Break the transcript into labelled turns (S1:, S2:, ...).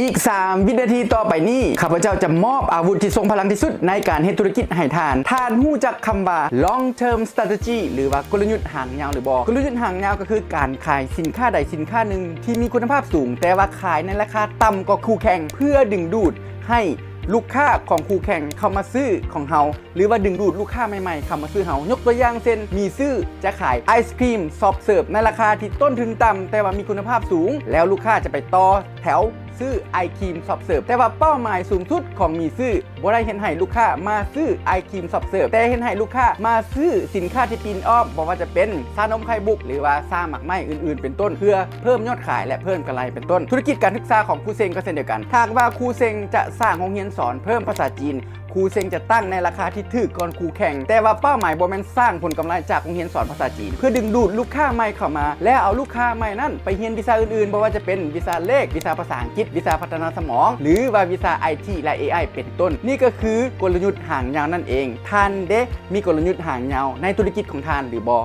S1: อีก3วินาทีต่อไปนี้ข้าพเจ้าจะมอบอาวุธที่ทรงพลังที่สุดในการเฮ็ดธุรกิจให้ท่านฮู้จักคำว่า long term strategy หรือว่ากลยุทธ์ห่างยาวหรือบ่กลยุทธ์ห่างยาวก็คือการขายสินค้าใดสินค้าหนึ่งที่มีคุณภาพสูงแต่ว่าขายในราคาต่ำกว่าคู่แข่งเพื่อดึงดูดให้ลูกค้าของคู่แข่งเข้ามาซื้อของเฮาหรือว่าดึงดูดลูกค้าใหม่ๆเข้ามาซื้อเฮายกตัวอย่างเช่นมีซื้อจะขายไอศครีมซอฟต์เสิร์ฟในราคาที่ต้นทุนต่ำแต่ว่ามีคุณภาพสูงแล้วลูกค้าจะไปต่อแถวซื้อไอครีมซอฟต์เสิร์ฟแต่ว่าเป้าหมายสูงสุดของมีซื้อบ่ได้เห็นให้ลูกค้ามาซื้อไอครีมซอฟต์เสิร์ฟแต่เห็นให้ลูกค้ามาซื้อสินค้าที่ปีนอ้อมบอกว่าจะเป็นชานมไข่บุกหรือว่าชาหมักไหม้อื่นๆเป็นต้นเพื่อเพิ่มยอดขายและเพิ่มกำไรเป็นต้นธุรกิจการศึกษาของครูเซงก็เช่นเดียวกันถ้าว่าครูเซงจะสร้างโรงเรียนสอนเพิ่มภาษาจีนครูเซงจะตั้งในราคาที่ถูกก่อนครูแข่งแต่ว่าเป้าหมายบ่แม่นสร้างผลกำไรจากโรงเรียนสอนภาษาจีนเพื่อดึงดูดลูกค้าใหม่เข้ามาและเอาลูกค้าใหม่นั้นไปเรียนวิชาอื่นๆบ่ว่าจะเป็นวิชาเลขวิชาภาษาอังกฤษวิชาพัฒนาสมองหรือว่าวิชา IT และ AI เป็นต้นนี่ก็คือกลยุทธ์ห่างยาวนั่นเองท่านเด้มีกลยุทธ์ห่างยาวในธุรกิจของท่านหรือบ่